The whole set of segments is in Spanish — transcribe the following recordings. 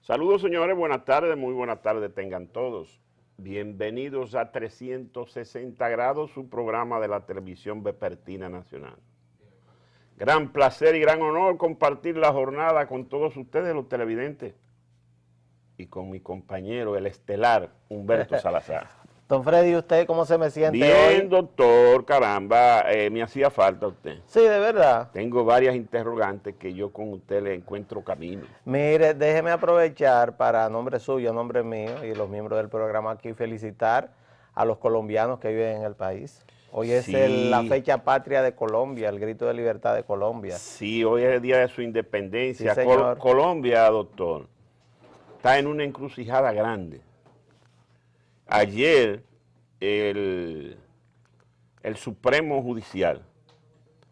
Saludos, señores, buenas tardes, muy buenas tardes tengan todos. Bienvenidos a 360 grados, su programa de la televisión vespertina nacional. Gran placer y gran honor compartir la jornada con todos ustedes, los televidentes, y con mi compañero, el estelar, Humberto Salazar. Don Freddy, ¿usted cómo se me siente Bien, hoy? doctor, caramba, me hacía falta usted. Sí, de verdad. Tengo varias interrogantes que yo con usted le encuentro camino. Mire, déjeme aprovechar para, a nombre suyo, a nombre mío y los miembros del programa aquí, felicitar a los colombianos que viven en el país. Hoy es Sí. la fecha patria de Colombia, el grito de libertad de Colombia. Sí, hoy es el día de su independencia. Sí, señor. Colombia, doctor, está en una encrucijada grande. Ayer el Supremo Judicial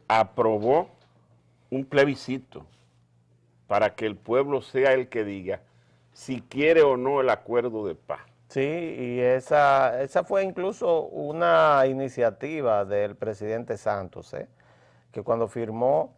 aprobó un plebiscito para que el pueblo sea el que diga si quiere o no el acuerdo de paz. Sí, y esa fue incluso una iniciativa del presidente Santos, que cuando firmó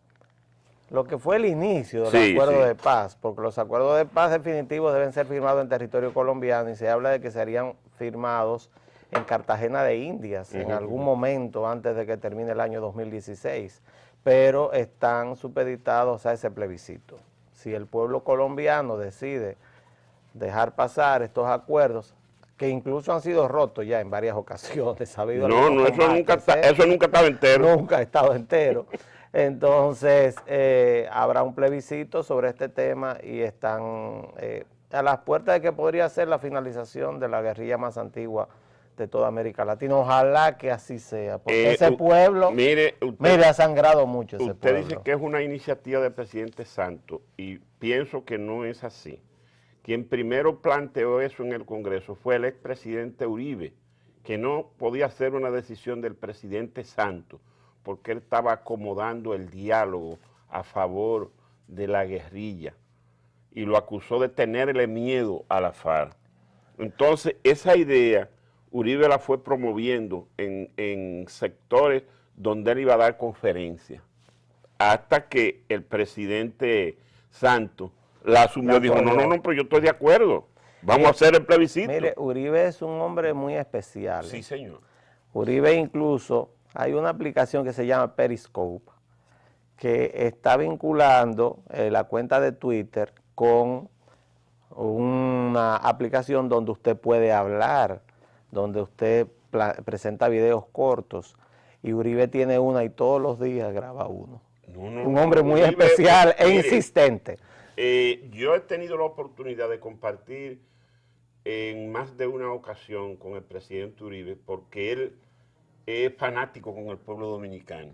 lo que fue el inicio del acuerdo de paz, porque los acuerdos de paz definitivos deben ser firmados en territorio colombiano y se habla de que serían firmados en Cartagena de Indias en algún momento antes de que termine el año 2016, pero están supeditados a ese plebiscito. Si el pueblo colombiano decide dejar pasar estos acuerdos, que incluso han sido rotos ya en varias ocasiones. Eso nunca estaba entero. Nunca ha estado entero. Entonces, habrá un plebiscito sobre este tema y están a las puertas de que podría ser la finalización de la guerrilla más antigua de toda América Latina. Ojalá que así sea, porque ese pueblo, mire, ha sangrado mucho ese pueblo. Usted dice que es una iniciativa del presidente Santos y pienso que no es así. Quien primero planteó eso en el Congreso fue el expresidente Uribe, que no podía ser una decisión del presidente Santos, porque él estaba acomodando el diálogo a favor de la guerrilla y lo acusó de tenerle miedo a la FARC. Entonces, esa idea, Uribe la fue promoviendo en sectores donde él iba a dar conferencias, hasta que el presidente Santos la asumió, dijo, no, pero yo estoy de acuerdo, vamos a hacer el plebiscito. Mire, Uribe es un hombre muy especial. Sí, señor. Uribe incluso, hay una aplicación que se llama Periscope, que está vinculando la cuenta de Twitter con una aplicación donde usted puede hablar, donde usted presenta videos cortos, y Uribe tiene una y todos los días graba uno. Un hombre muy especial e insistente. Yo he tenido la oportunidad de compartir en más de una ocasión con el presidente Uribe, porque él es fanático con el pueblo dominicano.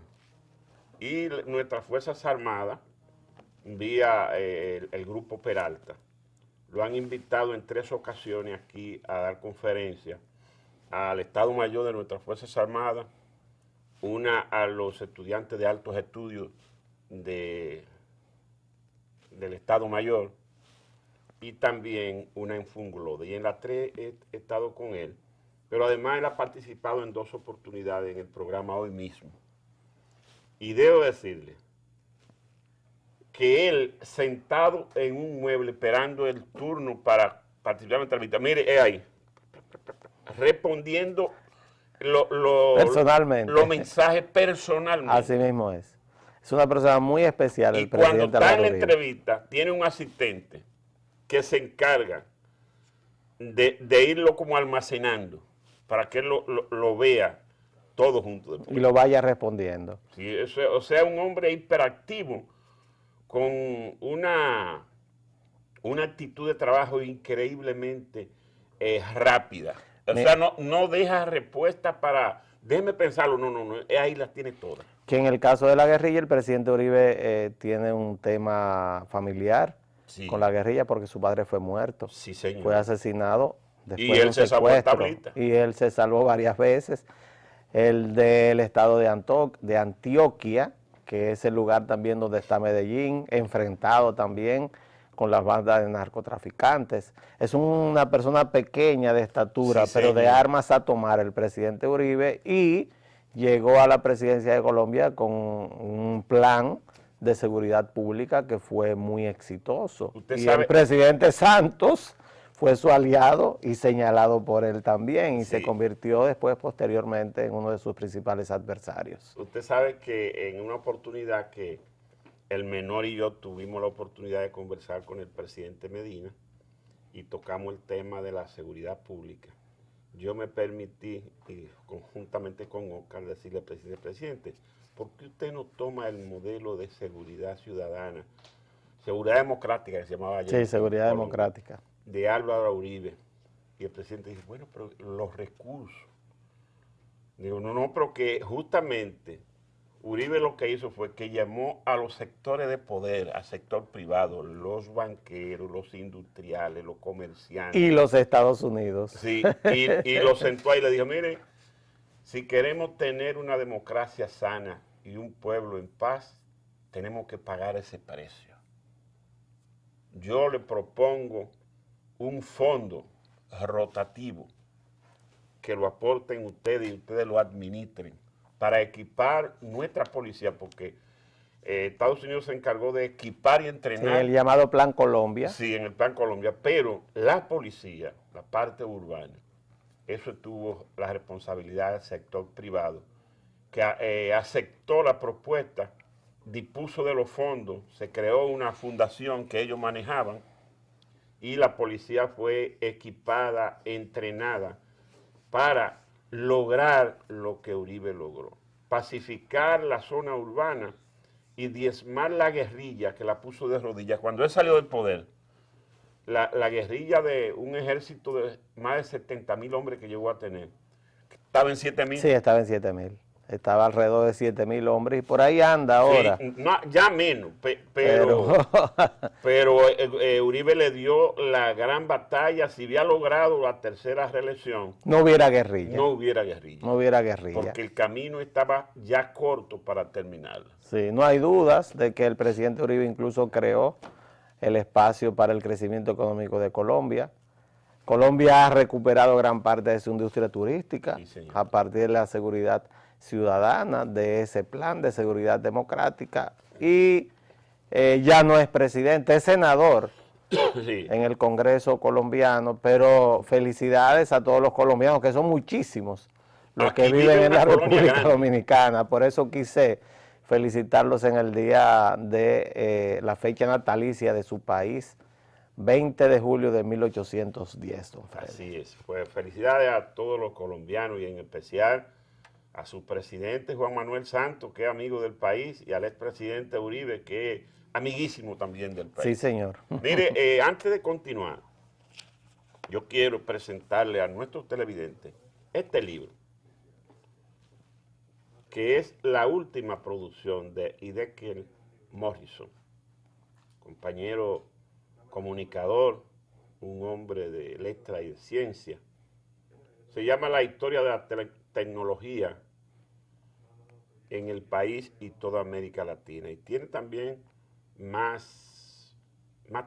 Y nuestras Fuerzas Armadas, vía el Grupo Peralta, lo han invitado en 3 ocasiones aquí a dar conferencias al Estado Mayor de nuestras Fuerzas Armadas, una a los estudiantes de altos estudios del Estado Mayor y también una en Funglode. Y en las 3 he estado con él, pero además él ha participado en 2 oportunidades en el programa Hoy Mismo. Y debo decirle que él, sentado en un mueble esperando el turno para participar en la entrevista, mire, ahí, respondiendo personalmente. Los mensajes personalmente. Así mismo es. Es una persona muy especial, el presidente. Y cuando está en la entrevista, tiene un asistente que se encarga de irlo como almacenando para que él lo vea todo junto. Y lo vaya respondiendo. Sí, o sea, un hombre hiperactivo con una actitud de trabajo increíblemente rápida. O sea, no deja respuesta para, déjeme pensarlo, no, ahí las tiene todas. Que en el caso de la guerrilla, el presidente Uribe tiene un tema familiar con la guerrilla porque su padre fue muerto. Sí, señor. Fue asesinado después y de un secuestro. Y él se salvó varias veces. El del estado de Antioquia, que es el lugar también donde está Medellín, enfrentado también con las bandas de narcotraficantes. Es una persona pequeña de estatura, pero de armas a tomar el presidente Uribe, y llegó a la presidencia de Colombia con un plan de seguridad pública que fue muy exitoso. Usted y sabe, el presidente Santos fue su aliado y señalado por él también, y sí, se convirtió después, posteriormente, en uno de sus principales adversarios. usted sabe que en una oportunidad que el menor y yo tuvimos la oportunidad de conversar con el presidente Medina y tocamos el tema de la seguridad pública, yo me permití, y conjuntamente con Oscar, decirle al presidente, ¿por qué usted no toma el modelo de seguridad ciudadana, seguridad democrática que se llamaba ayer? Sí, seguridad democrática. De Álvaro Uribe. Y el presidente dice, bueno, pero los recursos. Digo, no, pero que justamente Uribe lo que hizo fue que llamó a los sectores de poder, al sector privado, los banqueros, los industriales, los comerciantes. Y los Estados Unidos. Sí, y los sentó ahí y le dijo, miren, si queremos tener una democracia sana y un pueblo en paz, tenemos que pagar ese precio. Yo le propongo un fondo rotativo que lo aporten ustedes y ustedes lo administren para equipar nuestra policía, porque Estados Unidos se encargó de equipar y entrenar. Sí, el llamado Plan Colombia. Sí, en el Plan Colombia, pero la policía, la parte urbana, eso tuvo la responsabilidad del sector privado, que aceptó la propuesta, dispuso de los fondos, se creó una fundación que ellos manejaban y la policía fue equipada, entrenada para lograr lo que Uribe logró, pacificar la zona urbana y diezmar la guerrilla que la puso de rodillas. Cuando él salió del poder, la guerrilla de un ejército de más de 70,000 hombres que llegó a tener, estaba en 7,000. Sí, estaba en 7,000. Estaba alrededor de 7,000 hombres y por ahí anda ahora. Sí, no, ya menos, pero Uribe le dio la gran batalla. Si había logrado la tercera reelección, no hubiera guerrilla. No hubiera guerrilla. No hubiera guerrilla. Porque el camino estaba ya corto para terminarla. Sí, no hay dudas de que el presidente Uribe incluso creó el espacio para el crecimiento económico de Colombia. Colombia ha recuperado gran parte de su industria turística, sí, a partir de la seguridad ciudadana, de ese plan de seguridad democrática, y ya no es presidente, es senador sí, en el Congreso colombiano, pero felicidades a todos los colombianos, que son muchísimos los que viven en la República Dominicana. Por eso quise felicitarlos en el día de la fecha natalicia de su país, 20 de julio de 1810, don Freddy. Así es, pues felicidades a todos los colombianos y en especial a su presidente Juan Manuel Santos, que es amigo del país, y al expresidente Uribe, que es amiguísimo también del país. Sí, señor. Mire, antes de continuar, yo quiero presentarle a nuestros televidentes este libro, que es la última producción de Edekiel Morrison, compañero comunicador, un hombre de letra y de ciencia. Se llama La historia de la tecnología en el país y toda América Latina. Y tiene también más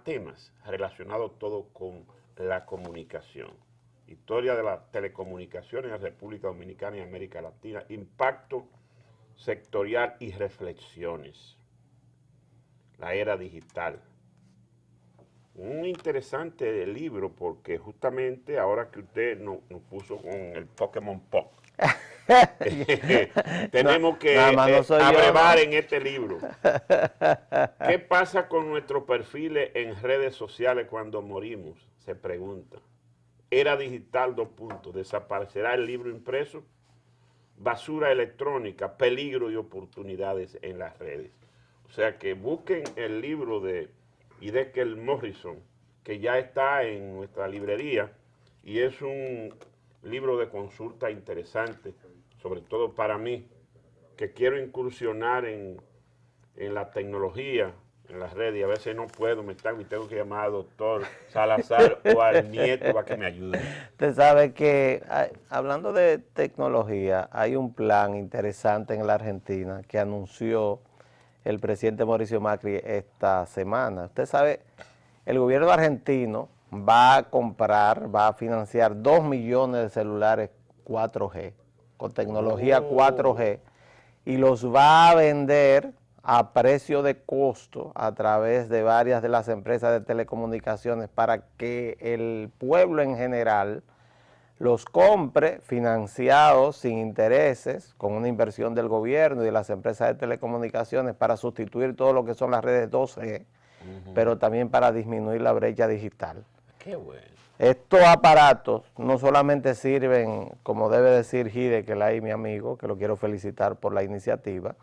temas relacionados todo con la comunicación. Historia de las telecomunicaciones en la República Dominicana y América Latina. Impacto sectorial y reflexiones. La era digital. Un interesante libro porque justamente ahora que usted nos puso con el Pokémon Pop, tenemos que abrevar en este libro. ¿Qué pasa con nuestros perfiles en redes sociales cuando morimos? Se pregunta. Era digital, : ¿desaparecerá el libro impreso? Basura electrónica, peligro y oportunidades en las redes. O sea que busquen el libro de Edekiel Morrison, que ya está en nuestra librería, y es un libro de consulta interesante, sobre todo para mí, que quiero incursionar en la tecnología, en las redes, y a veces no puedo, y tengo que llamar al doctor Salazar o al nieto para que me ayude. Usted sabe que, hablando de tecnología, hay un plan interesante en la Argentina que anunció el presidente Mauricio Macri esta semana. Usted sabe, el gobierno argentino va a financiar 2 millones de celulares 4G, con tecnología 4G, y los va a vender a precio de costo a través de varias de las empresas de telecomunicaciones para que el pueblo en general los compre financiados sin intereses, con una inversión del gobierno y de las empresas de telecomunicaciones para sustituir todo lo que son las redes 2G, pero también para disminuir la brecha digital. Qué bueno. Estos aparatos no solamente sirven, como debe decir Hidekelay, mi amigo, que lo quiero felicitar por la iniciativa,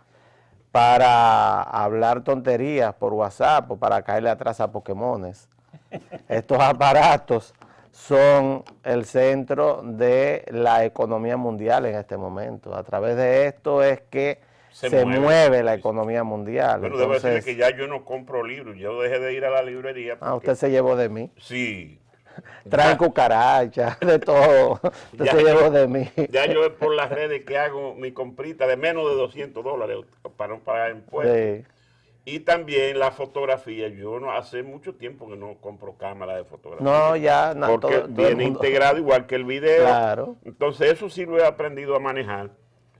para hablar tonterías por WhatsApp o para caerle atrás a Pokémones. Estos aparatos son el centro de la economía mundial en este momento. A través de esto es que se mueve la economía mundial. Bueno, debo decirle que ya yo no compro libros, yo dejé de ir a la librería. Ah, usted se llevó de mí. Sí. Traen cucarachas, de todo. Usted se llevó de mí. Ya yo es por las redes que hago mi comprita de menos de $200 para no pagar impuestos. Sí. Y también la fotografía. Yo no hace mucho tiempo que no compro cámara de fotografía. No, ya. No, porque todo viene integrado igual que el video. Claro. Entonces eso sí lo he aprendido a manejar.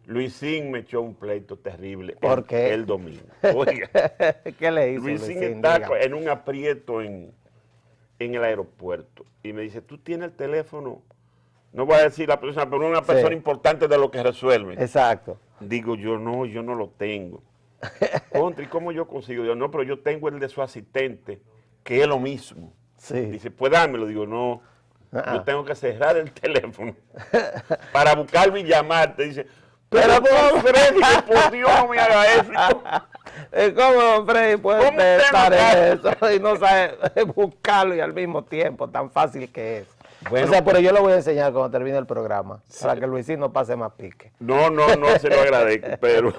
Luisín me echó un pleito terrible. ¿Por qué? El domingo. Oiga, ¿qué le hizo Luisín está en un aprieto en el aeropuerto y me dice, tú tienes el teléfono, no voy a decir la persona, pero una persona importante de lo que resuelve. Exacto. Digo, yo no lo tengo. Contra, ¿y cómo yo consigo? Yo no, pero yo tengo el de su asistente, que es lo mismo. Sí. Dice, pues dámelo. Digo, no, yo tengo que cerrar el teléfono para buscarlo y llamarte. Dice, pero ¿cómo, Freddy? Que por Dios no me haga eso. ¿Cómo, don Freddy, puede estar en eso y no sabe buscarlo y al mismo tiempo, tan fácil que es? Bueno, o sea, pero yo lo voy a enseñar cuando termine el programa, sí, para que Luisín no pase más pique. No, se lo agradezco, pero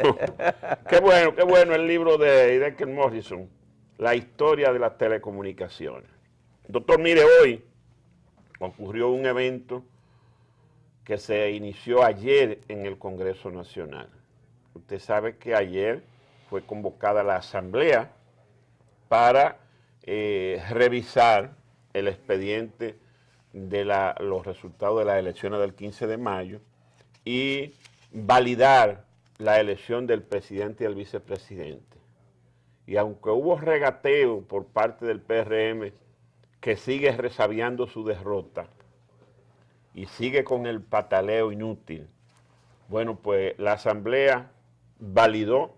qué bueno el libro de Decker Morrison, La historia de las telecomunicaciones. Doctor, mire, hoy ocurrió un evento que se inició ayer en el Congreso Nacional. Usted sabe que ayer fue convocada la Asamblea para revisar el expediente de los resultados de las elecciones del 15 de mayo y validar la elección del presidente y el vicepresidente. Y aunque hubo regateo por parte del PRM, que sigue resabiando su derrota y sigue con el pataleo inútil, bueno, pues la Asamblea validó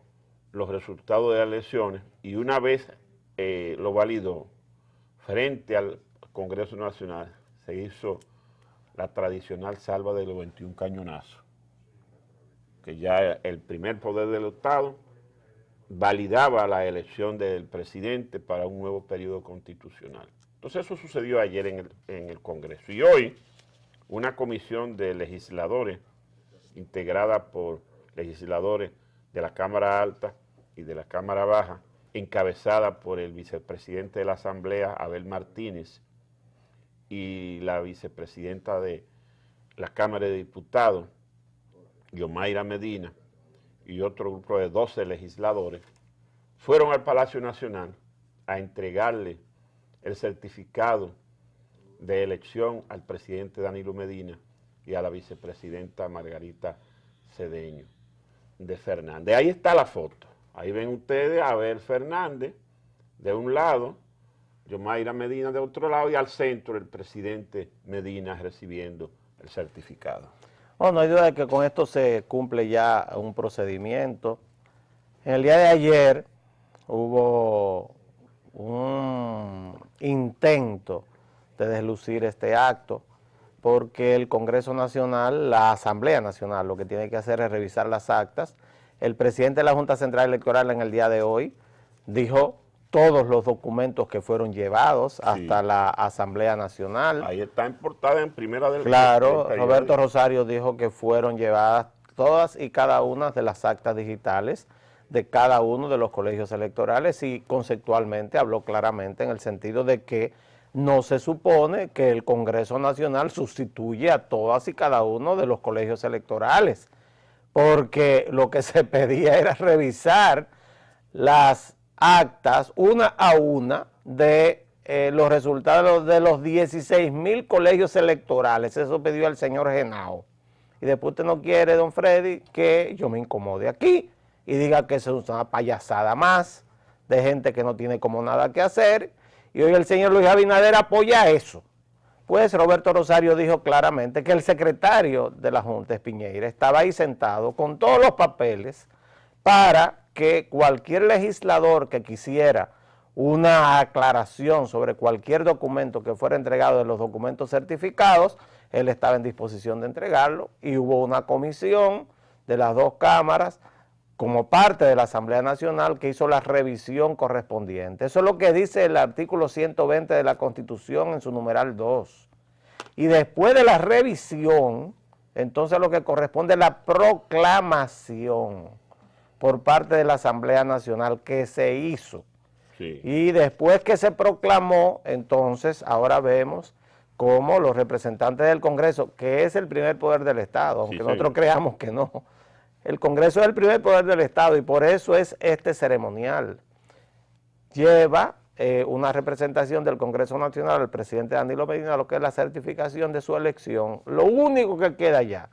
los resultados de las elecciones y una vez lo validó frente al Congreso Nacional, se hizo la tradicional salva de los 21 cañonazos, que ya el primer poder del Estado validaba la elección del presidente para un nuevo periodo constitucional. Entonces eso sucedió ayer en el Congreso. Y hoy una comisión de legisladores integrada por legisladores de la Cámara Alta y de la Cámara Baja, encabezada por el vicepresidente de la Asamblea, Abel Martínez, y la vicepresidenta de la Cámara de Diputados, Yomaira Medina, y otro grupo de 12 legisladores, fueron al Palacio Nacional a entregarle el certificado de elección al presidente Danilo Medina y a la vicepresidenta Margarita Cedeño de Fernández. Ahí está la foto. Ahí ven ustedes a Abel Fernández de un lado, Yomaira Medina de otro lado, y al centro el presidente Medina recibiendo el certificado. Oh, no hay duda de que con esto se cumple ya un procedimiento. En el día de ayer hubo un intento de deslucir este acto, porque el Congreso Nacional, la Asamblea Nacional, lo que tiene que hacer es revisar las actas. El presidente de la Junta Central Electoral en el día de hoy dijo todos los documentos que fueron llevados hasta la Asamblea Nacional. Ahí está en portada en primera del... Claro, Roberto Rosario dijo que fueron llevadas todas y cada una de las actas digitales de cada uno de los colegios electorales y conceptualmente habló claramente en el sentido de que no se supone que el Congreso Nacional sustituye a todas y cada uno de los colegios electorales, porque lo que se pedía era revisar las actas una a una de los resultados de los 16,000 colegios electorales. Eso pidió el señor Genao. Y después usted no quiere, don Freddy, que yo me incomode aquí y diga que eso es una payasada más de gente que no tiene como nada que hacer, y hoy el señor Luis Abinader apoya eso. Pues Roberto Rosario dijo claramente que el secretario de la Junta, Espiñeira, estaba ahí sentado con todos los papeles para que cualquier legislador que quisiera una aclaración sobre cualquier documento que fuera entregado de los documentos certificados, él estaba en disposición de entregarlo, y hubo una comisión de las dos cámaras como parte de la Asamblea Nacional que hizo la revisión correspondiente. Eso es lo que dice el artículo 120 de la Constitución en su numeral 2. Y después de la revisión, entonces lo que corresponde es la proclamación por parte de la Asamblea Nacional que se hizo. Sí. Y después que se proclamó, entonces ahora vemos cómo los representantes del Congreso, que es el primer poder del Estado, aunque nosotros creamos que no, el Congreso es el primer poder del Estado y por eso es este ceremonial. Lleva una representación del Congreso Nacional al presidente Danilo Medina, lo que es la certificación de su elección. Lo único que queda ya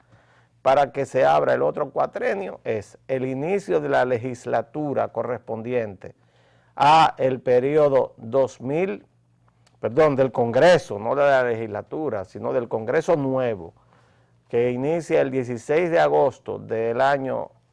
para que se abra el otro cuatrenio es el inicio de la legislatura correspondiente a el periodo del Congreso, no de la legislatura, sino del Congreso nuevo, que inicia el 16 de agosto de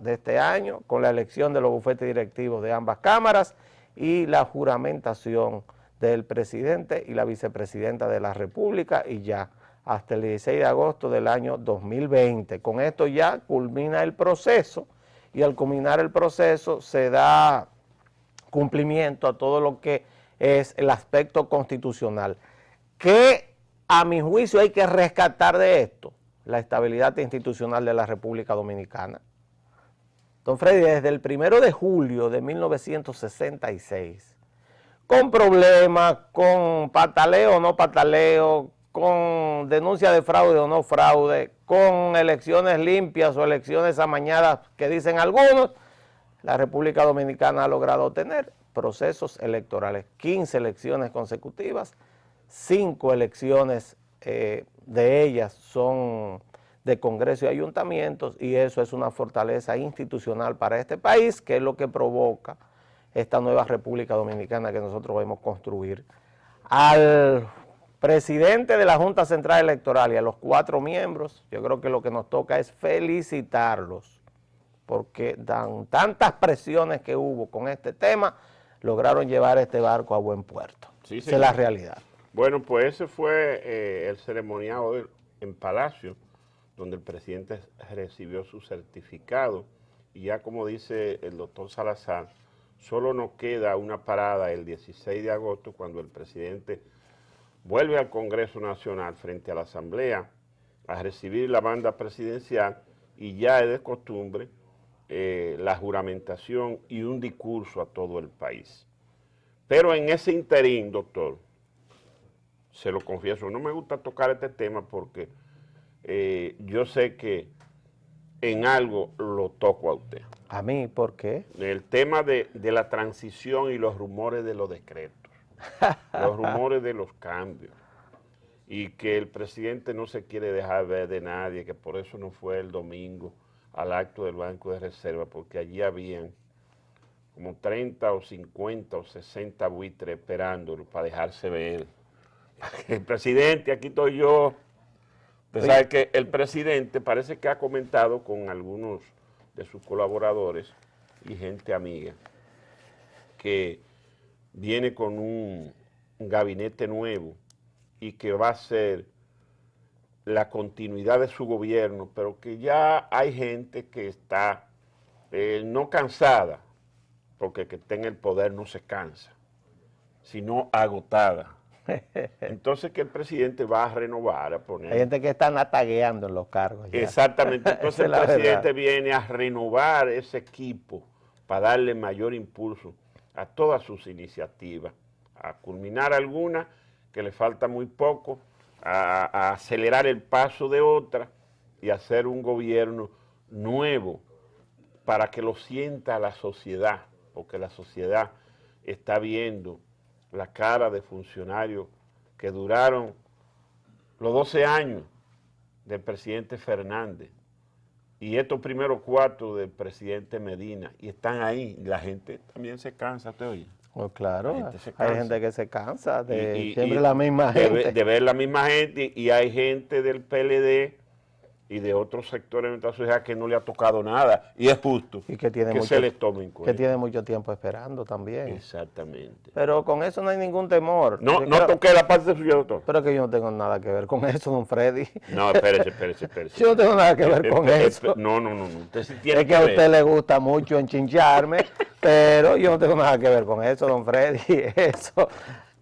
este año con la elección de los bufetes directivos de ambas cámaras y la juramentación del presidente y la vicepresidenta de la República, y ya hasta el 16 de agosto del año 2020. Con esto ya culmina el proceso, y al culminar el proceso se da cumplimiento a todo lo que es el aspecto constitucional. ¿Qué a mi juicio hay que rescatar de esto? La estabilidad institucional de la República Dominicana. Don Freddy, desde el 1 de julio de 1966, con problemas, con pataleo o no pataleo, con denuncia de fraude o no fraude, con elecciones limpias o elecciones amañadas que dicen algunos, la República Dominicana ha logrado tener procesos electorales, 15 elecciones consecutivas, 5 elecciones de ellas son de Congreso y ayuntamientos, y eso es una fortaleza institucional para este país, que es lo que provoca esta nueva República Dominicana que nosotros debemos construir. Al presidente de la Junta Central Electoral y a los 4 miembros, yo creo que lo que nos toca es felicitarlos, porque dan tantas presiones que hubo con este tema, lograron llevar este barco a buen puerto. Sí, esa es la realidad. Bueno, pues ese fue el ceremoniado en Palacio, donde el presidente recibió su certificado, y ya como dice el doctor Salazar, solo nos queda una parada el 16 de agosto, cuando el presidente vuelve al Congreso Nacional frente a la Asamblea a recibir la banda presidencial, y ya es de costumbre la juramentación y un discurso a todo el país. Pero en ese interín, doctor, se lo confieso, no me gusta tocar este tema porque yo sé que en algo lo toco a usted. ¿A mí? ¿Por qué? El tema de la transición y los rumores de los decretos, los rumores de los cambios, y que el presidente no se quiere dejar ver de nadie, que por eso no fue el domingo al acto del Banco de Reserva, porque allí habían como 30 o 50 o 60 buitres esperándolo para dejarse ver. El presidente, aquí estoy yo. Usted sabe que el presidente parece que ha comentado con algunos de sus colaboradores y gente amiga que viene con un gabinete nuevo y que va a ser la continuidad de su gobierno, pero que ya hay gente que está no cansada, porque que esté en el poder no se cansa, sino agotada. Entonces que el presidente va a renovar, a poner... Hay gente que está natagueando en los cargos. Ya. Exactamente, entonces el presidente viene a renovar ese equipo para darle mayor impulso a todas sus iniciativas, a culminar algunas que le falta muy poco, a acelerar el paso de otras y hacer un gobierno nuevo para que lo sienta la sociedad, porque la sociedad está viendo la cara de funcionarios que duraron los 12 años del presidente Fernández, y estos primeros 4 del presidente Medina, y están ahí, la gente también se cansa, ¿te oye? Pues claro, Hay hay gente que se cansa de siempre y la misma gente. de ver la misma gente, y hay gente del PLD y de otros sectores de nuestra sociedad que no le ha tocado nada, y es justo Y que tiene se les tome en cuenta. Que tiene mucho tiempo esperando también. Exactamente. Pero con eso no hay ningún temor. No toqué la parte suya, doctor. Pero que yo no tengo nada que ver con eso, don Freddy. No, espérese. Yo no tengo nada que ver con eso. No. Usted sí tiene es que a usted le gusta mucho enchincharme, pero yo no tengo nada que ver con eso, don Freddy. Eso,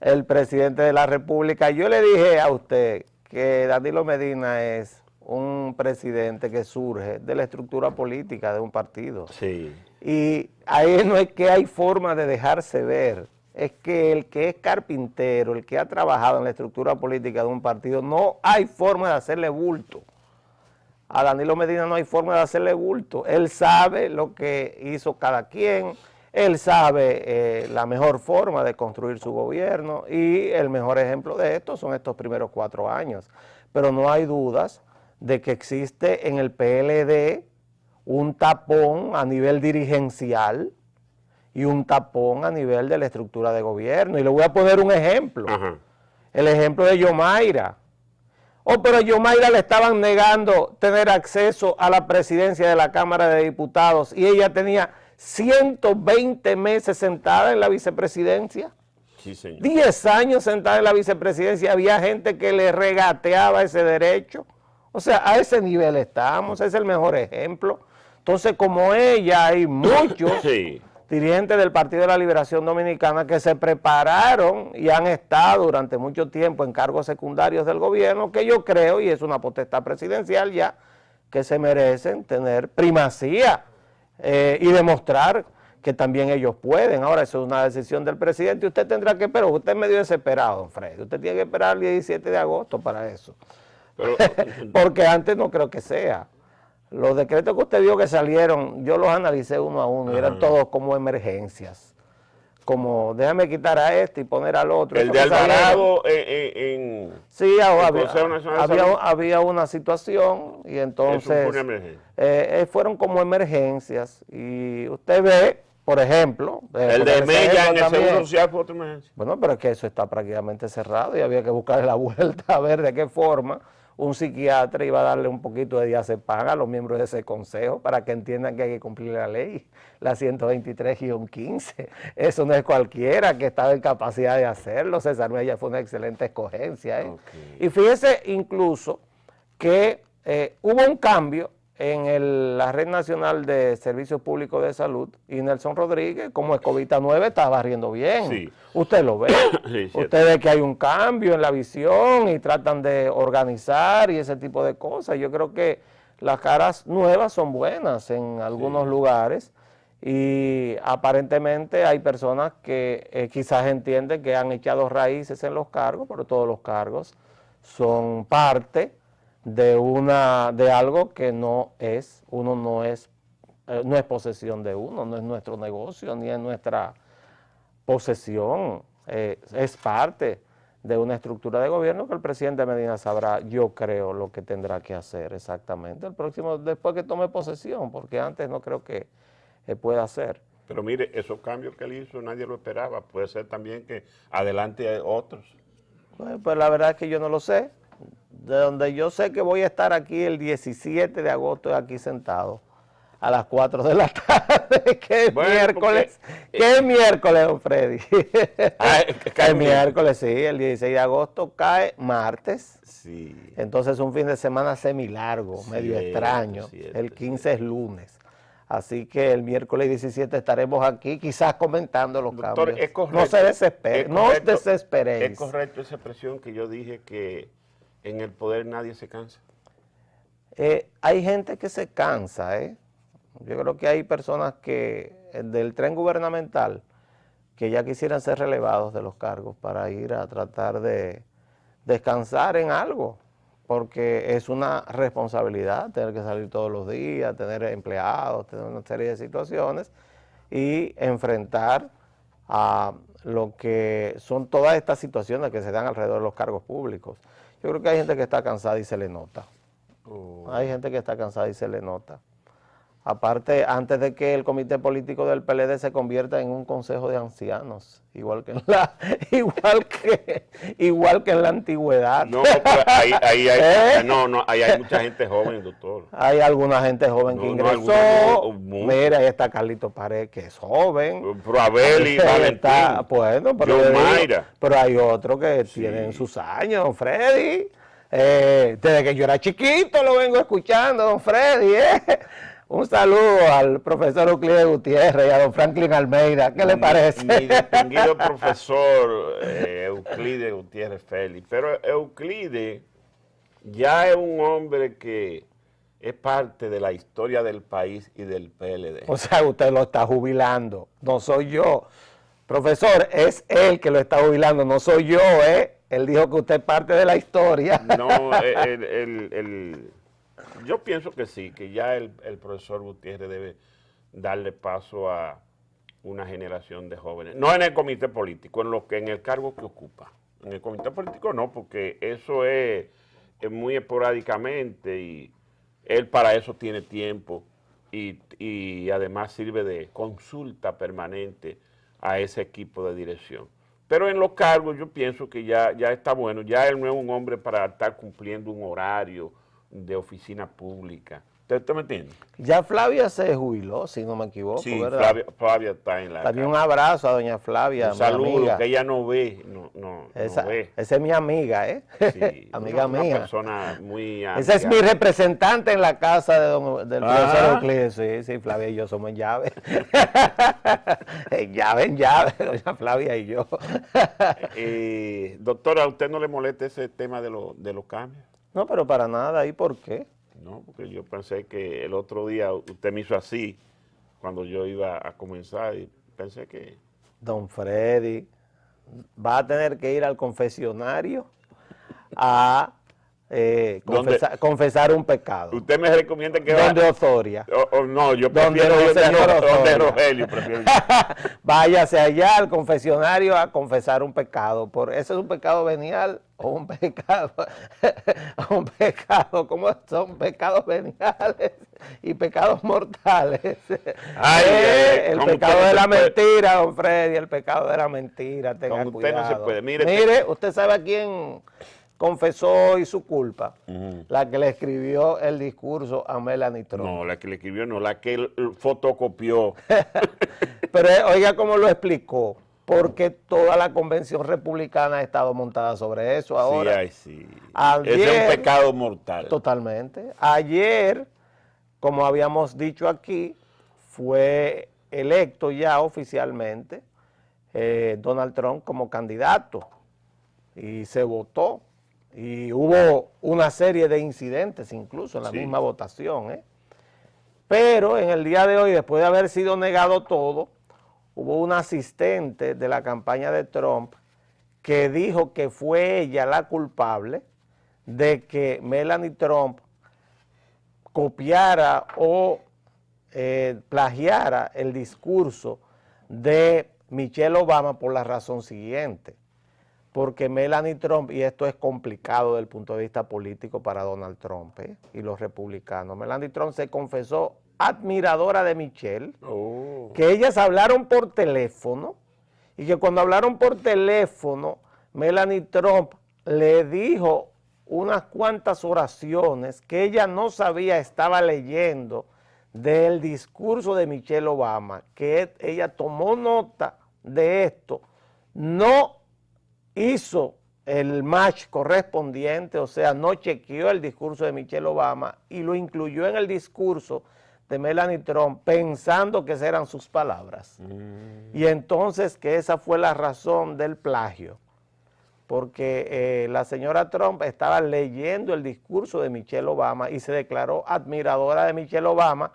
el presidente de la República. Yo le dije a usted que Danilo Medina es un presidente que surge de la estructura política de un partido. Sí. Y ahí no es que hay forma de dejarse ver, es que el que es carpintero, el que ha trabajado en la estructura política de un partido, no hay forma de hacerle bulto. A Danilo Medina no hay forma de hacerle bulto. Él sabe lo que hizo cada quien, él sabe la mejor forma de construir su gobierno, y el mejor ejemplo de esto son estos primeros 4 años. Pero no hay dudas de que existe en el PLD un tapón a nivel dirigencial y un tapón a nivel de la estructura de gobierno. Y le voy a poner un ejemplo. Ajá. El ejemplo de Yomaira. Pero a Yomaira le estaban negando tener acceso a la presidencia de la Cámara de Diputados, y ella tenía 120 meses sentada en la vicepresidencia. Sí, señor. 10 años sentada en la vicepresidencia. Había gente que le regateaba ese derecho. O sea, a ese nivel estamos, es el mejor ejemplo. Entonces, como ella, hay muchos dirigentes del Partido de la Liberación Dominicana que se prepararon y han estado durante mucho tiempo en cargos secundarios del gobierno, que yo creo, y es una potestad presidencial ya, que se merecen tener primacía y demostrar que también ellos pueden. Ahora, eso es una decisión del presidente y usted tendrá que esperar. Usted es medio desesperado, don Freddy. Usted tiene que esperar el 17 de agosto para eso. Pero, porque antes no creo que sea. Los decretos que usted vio que salieron, yo los analicé uno a uno, y eran todos como emergencias. Como, déjame quitar a este y poner al otro. El de Alvarado sí, había una situación, y entonces fueron como emergencias. Y usted ve, por ejemplo... el de Mella en el Seguro Social fue otra emergencia. Bueno, pero es que eso está prácticamente cerrado y había que buscarle la vuelta a ver de qué forma un psiquiatra iba a darle un poquito de diazepam a los miembros de ese consejo para que entiendan que hay que cumplir la ley, la 123-15. Eso no es cualquiera que estaba en capacidad de hacerlo. César Mella fue una excelente escogencia. Y fíjese incluso que hubo un cambio en la Red Nacional de Servicios Públicos de Salud, y Nelson Rodríguez, como escobita 9, está barriendo bien. Sí. Usted lo ve. Sí, usted ve que hay un cambio en la visión y tratan de organizar y ese tipo de cosas. Yo creo que las caras nuevas son buenas en algunos lugares, y aparentemente hay personas que quizás entienden que han echado raíces en los cargos, pero todos los cargos son parte de algo que no es posesión de uno, no es nuestro negocio, ni es nuestra posesión, es parte de una estructura de gobierno que el presidente Medina sabrá, yo creo, lo que tendrá que hacer exactamente el próximo, después que tome posesión, porque antes no creo que pueda hacer. Pero mire, esos cambios que él hizo nadie lo esperaba, puede ser también que adelante hay otros. Pues la verdad es que yo no lo sé. De donde yo sé que voy a estar aquí el 17 de agosto, aquí sentado, a las 4 de la tarde, que es miércoles. ¿Qué es miércoles, don Freddy? Cae miércoles, sí, el 16 de agosto cae martes. Sí. Entonces un fin de semana semilargo, medio extraño. El 15 es lunes. Así que el miércoles 17 estaremos aquí, quizás comentando los cambios. Es correcto, no se desesperen, no os desesperéis. Es correcto esa expresión que yo dije, que en el poder nadie se cansa. Hay gente que se cansa, Yo creo que hay personas que del tren gubernamental que ya quisieran ser relevados de los cargos para ir a tratar de descansar en algo, porque es una responsabilidad tener que salir todos los días, tener empleados, tener una serie de situaciones y enfrentar a lo que son todas estas situaciones que se dan alrededor de los cargos públicos. Yo creo que hay gente que está cansada y se le nota. Hay gente que está cansada y se le nota. Aparte, antes de que el comité político del PLD se convierta en un consejo de ancianos, igual que en la antigüedad. No, pero ahí hay mucha gente joven, doctor. Hay alguna gente joven que ingresó. Mira, ahí está Carlito Pared, que es joven. Pero Abel y Valentín. Bueno, pero hay otros que tienen sus años, don Freddy. Desde que yo era chiquito lo vengo escuchando, don Freddy. Un saludo al profesor Euclides Gutiérrez y a don Franklin Almeida. ¿Qué le parece? Mi distinguido profesor Euclides Gutiérrez Félix. Pero Euclides ya es un hombre que es parte de la historia del país y del PLD. O sea, usted lo está jubilando, no soy yo. Profesor, es él que lo está jubilando, no soy yo, ¿eh? Él dijo que usted es parte de la historia. No, yo pienso que sí, que ya el profesor Gutiérrez debe darle paso a una generación de jóvenes. No en el comité político, en el cargo que ocupa. En el comité político no, porque eso es muy esporádicamente y él para eso tiene tiempo y además sirve de consulta permanente a ese equipo de dirección. Pero en los cargos yo pienso que ya está bueno, ya él no es un hombre para estar cumpliendo un horario de oficina pública. ¿Usted me entiende? Ya Flavia se jubiló, si no me equivoco, sí, ¿verdad? Flavia está en la También un abrazo a doña Flavia, un saludo, que ella no ve, no ve. Esa es mi amiga, ¿eh? Sí, amiga mía. Una persona muy amiga. Esa es mi representante en la casa del profesor Euclides. Sí, Flavia y yo somos en llave. en llave, doña Flavia y yo. Doctora, ¿a usted no le molesta ese tema de los cambios? No, pero para nada. ¿Y por qué? No, porque yo pensé que el otro día usted me hizo así cuando yo iba a comenzar y pensé que... Don Freddy va a tener que ir al confesionario a confesar un pecado. Usted me recomienda que ¿Dónde Osoria? No, yo prefiero donde Rogelio. Váyase allá al confesionario a confesar un pecado. ¿Ese es un pecado venial o un pecado? ¿Cómo son pecados veniales y pecados mortales? El pecado de la mentira, don Freddy, el pecado de la mentira, tenga cuidado. Usted no se puede. Mire, usted sabe a quién confesó hoy su culpa, la que le escribió el discurso a Melanie Trump. No, la que le escribió no, la que él fotocopió. Pero oiga cómo lo explicó, porque toda la convención republicana ha estado montada sobre eso ahora. Sí. Ese es un pecado mortal. Totalmente. Ayer, como habíamos dicho aquí, fue electo ya oficialmente Donald Trump como candidato y se votó. Y hubo una serie de incidentes incluso en la misma votación. Pero en el día de hoy, después de haber sido negado todo, hubo una asistente de la campaña de Trump que dijo que fue ella la culpable de que Melanie Trump copiara o plagiara el discurso de Michelle Obama por la razón siguiente. Porque Melanie Trump, y esto es complicado desde el punto de vista político para Donald Trump y los republicanos, Melanie Trump se confesó admiradora de Michelle, que ellas hablaron por teléfono, y que cuando hablaron por teléfono, Melanie Trump le dijo unas cuantas oraciones que ella no sabía, estaba leyendo del discurso de Michelle Obama, que ella tomó nota de esto, no hizo el match correspondiente, o sea, no chequeó el discurso de Michelle Obama y lo incluyó en el discurso de Melanie Trump pensando que esas eran sus palabras. Y entonces que esa fue la razón del plagio, porque la señora Trump estaba leyendo el discurso de Michelle Obama y se declaró admiradora de Michelle Obama,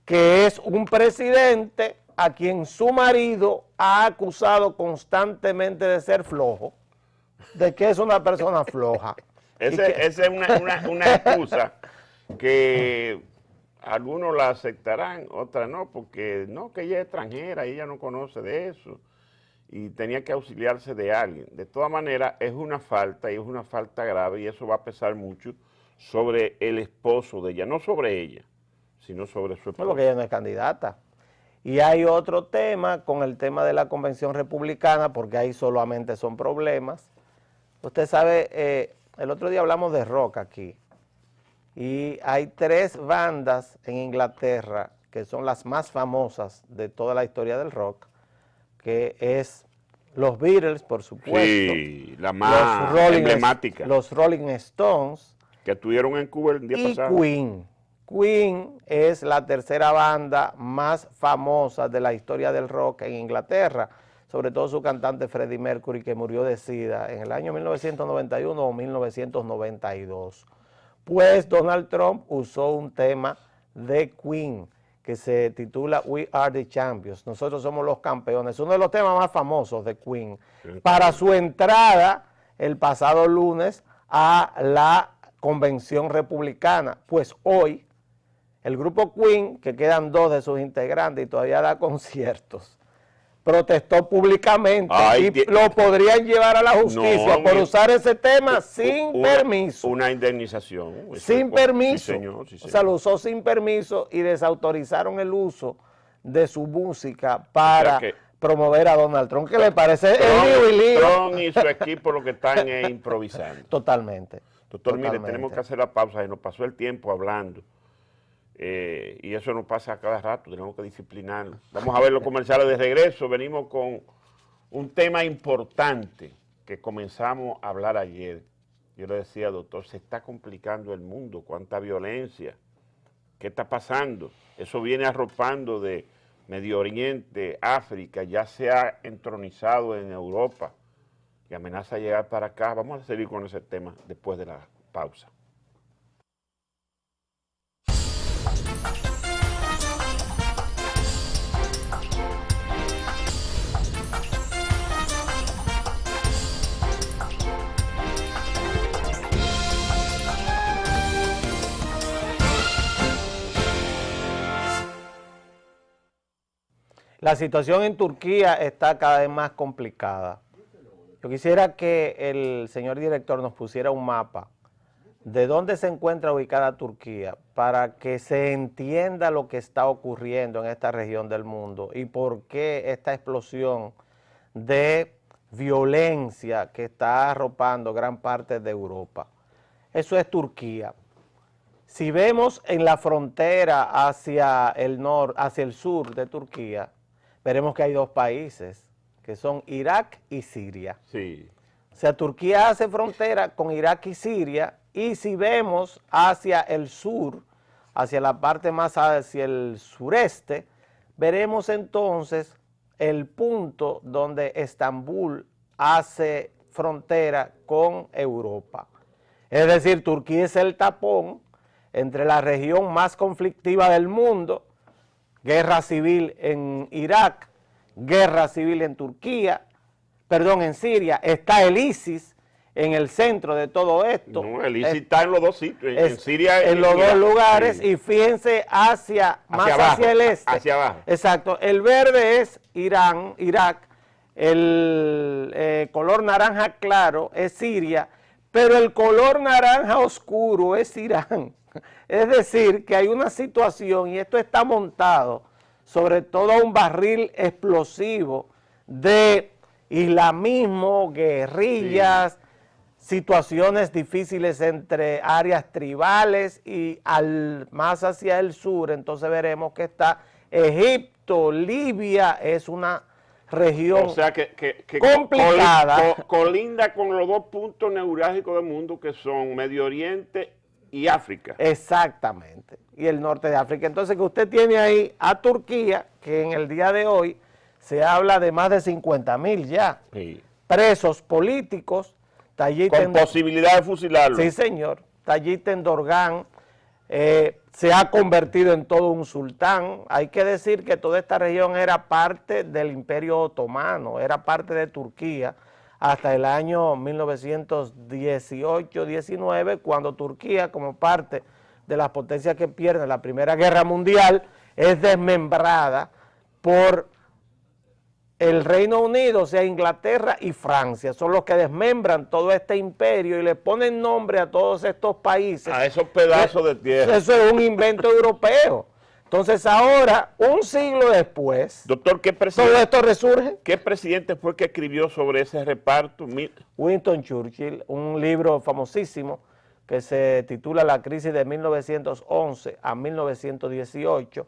que es un presidente a quien su marido ha acusado constantemente de ser flojo, de que es una persona floja. Esa es una excusa que algunos la aceptarán, otras no, porque no, que ella es extranjera y ella no conoce de eso y tenía que auxiliarse de alguien. De todas maneras, es una falta y es una falta grave y eso va a pesar mucho sobre el esposo de ella, no sobre ella, sino sobre su esposo. No, porque ella no es candidata. Y hay otro tema con el tema de la convención republicana, porque ahí solamente son problemas. Usted sabe, el otro día hablamos de rock aquí, y hay 3 bandas en Inglaterra que son las más famosas de toda la historia del rock, que es los Beatles, por supuesto. Sí, la más emblemática. Los Rolling Stones. Que estuvieron en Cuba el día pasado. Y Queen. Queen es la tercera banda más famosa de la historia del rock en Inglaterra, sobre todo su cantante Freddie Mercury, que murió de SIDA en el año 1991 o 1992. Pues Donald Trump usó un tema de Queen que se titula We Are the Champions, nosotros somos los campeones, uno de los temas más famosos de Queen, para su entrada el pasado lunes a la convención republicana. Pues hoy el grupo Queen, que quedan 2 de sus integrantes y todavía da conciertos, protestó públicamente y lo podrían llevar a la justicia por usar ese tema sin permiso. Una indemnización. Sin permiso. Sí, señor, sí, señor. O sea, lo usó sin permiso y desautorizaron el uso de su música para promover a Donald Trump. ¿Qué le parece? Trump y su equipo lo que están es improvisando. Totalmente. Doctor, mire, tenemos que hacer la pausa y nos pasó el tiempo hablando. Y eso nos pasa a cada rato, tenemos que disciplinarnos. Vamos a ver los comerciales de regreso. Venimos con un tema importante que comenzamos a hablar ayer. Yo le decía, doctor, se está complicando el mundo, cuánta violencia, ¿qué está pasando? Eso viene arropando de Medio Oriente, África, ya se ha entronizado en Europa y amenaza llegar para acá. Vamos a seguir con ese tema después de la pausa. La situación en Turquía está cada vez más complicada. Yo quisiera que el señor director nos pusiera un mapa de dónde se encuentra ubicada Turquía para que se entienda lo que está ocurriendo en esta región del mundo y por qué esta explosión de violencia que está arropando gran parte de Europa. Eso es Turquía. Si vemos en la frontera hacia el hacia el sur de Turquía, veremos que hay 2 países, que son Irak y Siria. Sí. O sea, Turquía hace frontera con Irak y Siria, y si vemos hacia el sur, hacia la parte más hacia el sureste, veremos entonces el punto donde Estambul hace frontera con Europa. Es decir, Turquía es el tapón entre la región más conflictiva del mundo, guerra civil en Irak, guerra civil en en Siria, está el ISIS en el centro de todo esto. No, el ISIS está en los 2 sitios, en Siria en los 2 lugares, sí. Y fíjense más hacia el este. Hacia abajo. Exacto, el verde es Irak, el color naranja claro es Siria, pero el color naranja oscuro es Irán. Es decir, que hay una situación, y esto está montado sobre todo un barril explosivo de islamismo, guerrillas, situaciones difíciles entre áreas tribales y más hacia el sur, entonces veremos que está Egipto, Libia, es una región complicada. Colinda con los 2 puntos neurálgicos del mundo que son Medio Oriente y África. Exactamente, y el norte de África. Entonces que usted tiene ahí a Turquía, que en el día de hoy se habla de más de 50.000 ya, presos políticos. Con posibilidad de fusilarlo. Sí, señor. Tayyip Erdogan se ha convertido en todo un sultán. Hay que decir que toda esta región era parte del Imperio Otomano, era parte de Turquía, hasta el año 1918-19, cuando Turquía, como parte de las potencias que pierden la Primera Guerra Mundial, es desmembrada por el Reino Unido, o sea, Inglaterra y Francia, son los que desmembran todo este imperio y le ponen nombre a todos estos países. A esos pedazos de tierra. Eso es un invento europeo. Entonces ahora, un siglo después, doctor, todo esto resurge. ¿Qué presidente fue que escribió sobre ese reparto? Winston Churchill, un libro famosísimo que se titula La crisis de 1911 a 1918,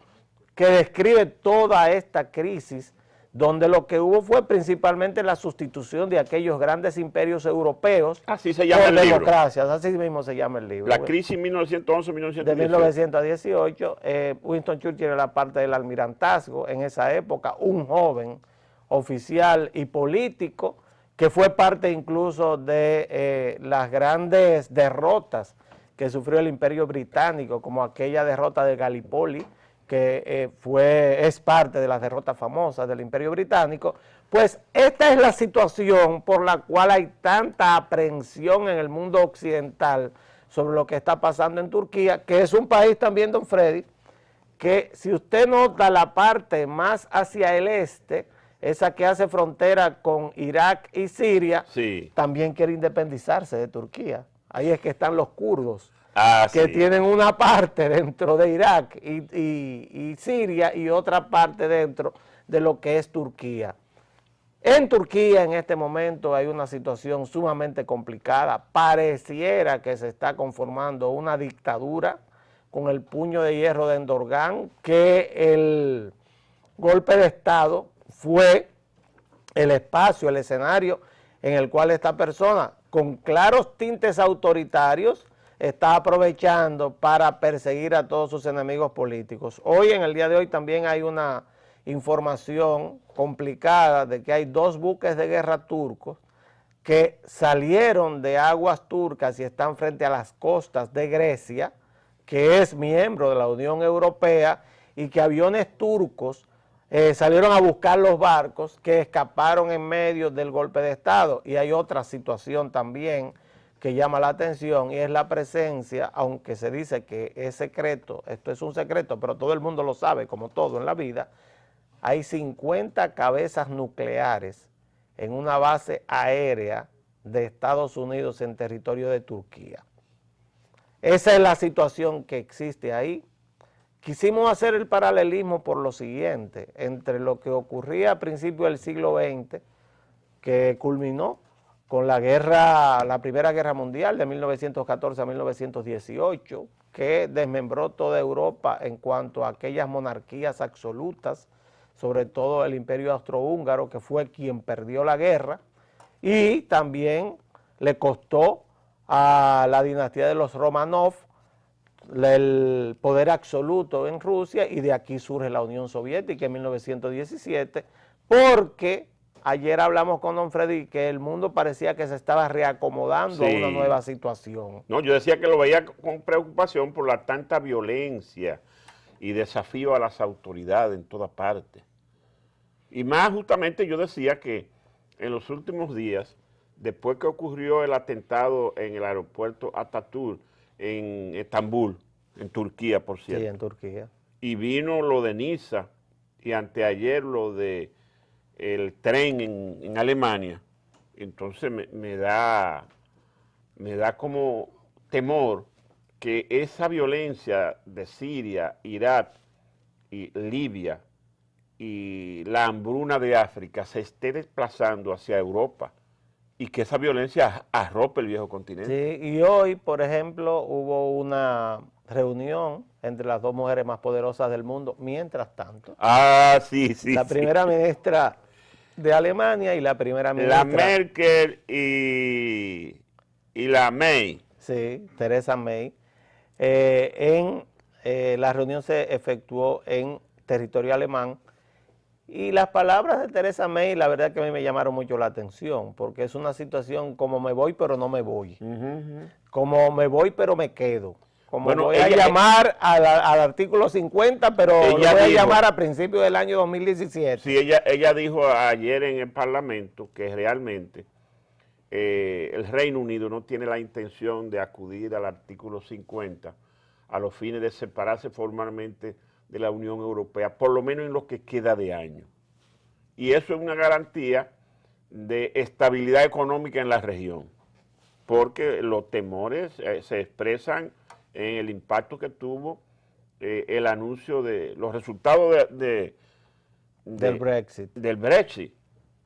que describe toda esta crisis, donde lo que hubo fue principalmente la sustitución de aquellos grandes imperios europeos así se llama por el democracias, así mismo se llama el libro. La crisis 1911-1918. De 1918, Winston Churchill era parte del almirantazgo en esa época, un joven oficial y político que fue parte incluso de las grandes derrotas que sufrió el Imperio Británico, como aquella derrota de Gallipoli, que es parte de las derrotas famosas del Imperio Británico. Pues esta es la situación por la cual hay tanta aprehensión en el mundo occidental sobre lo que está pasando en Turquía, que es un país también, don Freddy, que si usted nota la parte más hacia el este, esa que hace frontera con Irak y Siria, sí, también quiere independizarse de Turquía. Ahí es que están los kurdos, que sí, tienen una parte dentro de Irak y Siria y otra parte dentro de lo que es Turquía. En Turquía en este momento hay una situación sumamente complicada. Pareciera que se está conformando una dictadura con el puño de hierro de Erdogan, que el golpe de Estado fue el espacio, el escenario en el cual esta persona, con claros tintes autoritarios, está aprovechando para perseguir a todos sus enemigos políticos. Hoy, en el día de hoy, también hay una información complicada de que hay 2 buques de guerra turcos que salieron de aguas turcas y están frente a las costas de Grecia, que es miembro de la Unión Europea, y que aviones turcos salieron a buscar los barcos que escaparon en medio del golpe de Estado. Y hay otra situación también que llama la atención, y es la presencia, aunque se dice que es secreto, esto es un secreto, pero todo el mundo lo sabe, como todo en la vida, hay 50 cabezas nucleares en una base aérea de Estados Unidos en territorio de Turquía. Esa es la situación que existe ahí. Quisimos hacer el paralelismo por lo siguiente, entre lo que ocurría a principios del siglo XX, que culminó con la Primera Guerra Mundial de 1914 a 1918, que desmembró toda Europa en cuanto a aquellas monarquías absolutas, sobre todo el Imperio Austrohúngaro, que fue quien perdió la guerra, y también le costó a la dinastía de los Romanov el poder absoluto en Rusia, y de aquí surge la Unión Soviética en 1917, porque ayer hablamos con don Freddy que el mundo parecía que se estaba reacomodando a una nueva situación. No, yo decía que lo veía con preocupación por la tanta violencia y desafío a las autoridades en toda parte. Y más justamente yo decía que en los últimos días, después que ocurrió el atentado en el aeropuerto Atatürk, en Estambul, en Turquía, por cierto. Sí, en Turquía. Y vino lo de Niza y anteayer lo de el tren en Alemania. Entonces me da como temor que esa violencia de Siria, Irak y Libia y la hambruna de África se esté desplazando hacia Europa y que esa violencia arrope el viejo continente. Sí, y hoy, por ejemplo, hubo una reunión entre las 2 mujeres más poderosas del mundo, mientras tanto. Sí. La primera ministra de Alemania y la primera ministra... La Merkel y la May. Sí, Theresa May. La reunión se efectuó en territorio alemán, y las palabras de Theresa May, la verdad que a mí me llamaron mucho la atención, porque es una situación como me voy pero no me voy, como me voy pero me quedo, como voy a llamar al artículo 50, pero lo voy a llamar a principios del año 2017. Sí, ella dijo ayer en el Parlamento que realmente el Reino Unido no tiene la intención de acudir al artículo 50 a los fines de separarse formalmente de la Unión Europea, por lo menos en lo que queda de año. y eso es una garantía de estabilidad económica en la región, porque los temores se expresan en el impacto que tuvo el anuncio de los resultados del Brexit.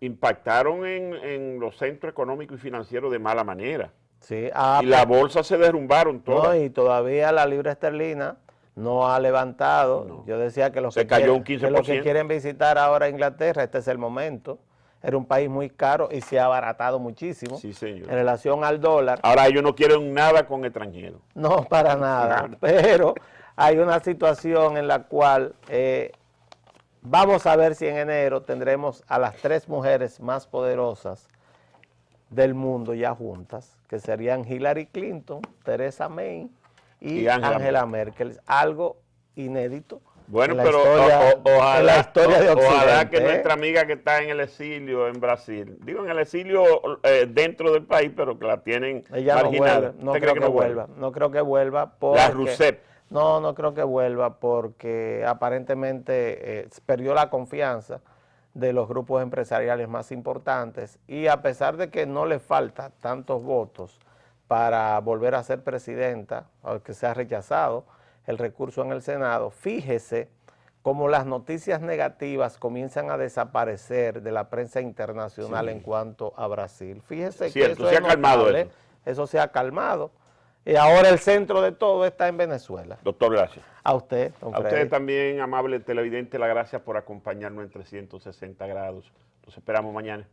Impactaron en los centros económicos y financieros de mala manera. Sí, y la bolsa se derrumbaron todas. No, y todavía la libra esterlina no ha levantado. No. Yo decía que los que quieren visitar ahora Inglaterra, este es el momento. Era un país muy caro y se ha abaratado muchísimo. Sí, señor. En relación al dólar. Ahora ellos no quieren nada con extranjeros. No, para nada. Pero hay una situación en la cual vamos a ver si en enero tendremos a las 3 mujeres más poderosas del mundo ya juntas, que serían Hillary Clinton, Theresa May y Angela Merkel. Algo inédito. Bueno, pero ojalá que nuestra amiga que está en el exilio en Brasil, digo en el exilio dentro del país, pero que la tienen marginada. No creo que vuelva. No creo que vuelva porque... La Rousseff. No creo que vuelva porque aparentemente perdió la confianza de los grupos empresariales más importantes y a pesar de que no le falta tantos votos para volver a ser presidenta, aunque se ha rechazado el recurso en el Senado, fíjese cómo las noticias negativas comienzan a desaparecer de la prensa internacional en cuanto a Brasil. Fíjese que eso se ha calmado. Eso se ha calmado. Y ahora el centro de todo está en Venezuela. Doctor, gracias. A usted, don Freddy. A usted también, amable televidente, las gracias por acompañarnos en 360 grados. Los esperamos mañana.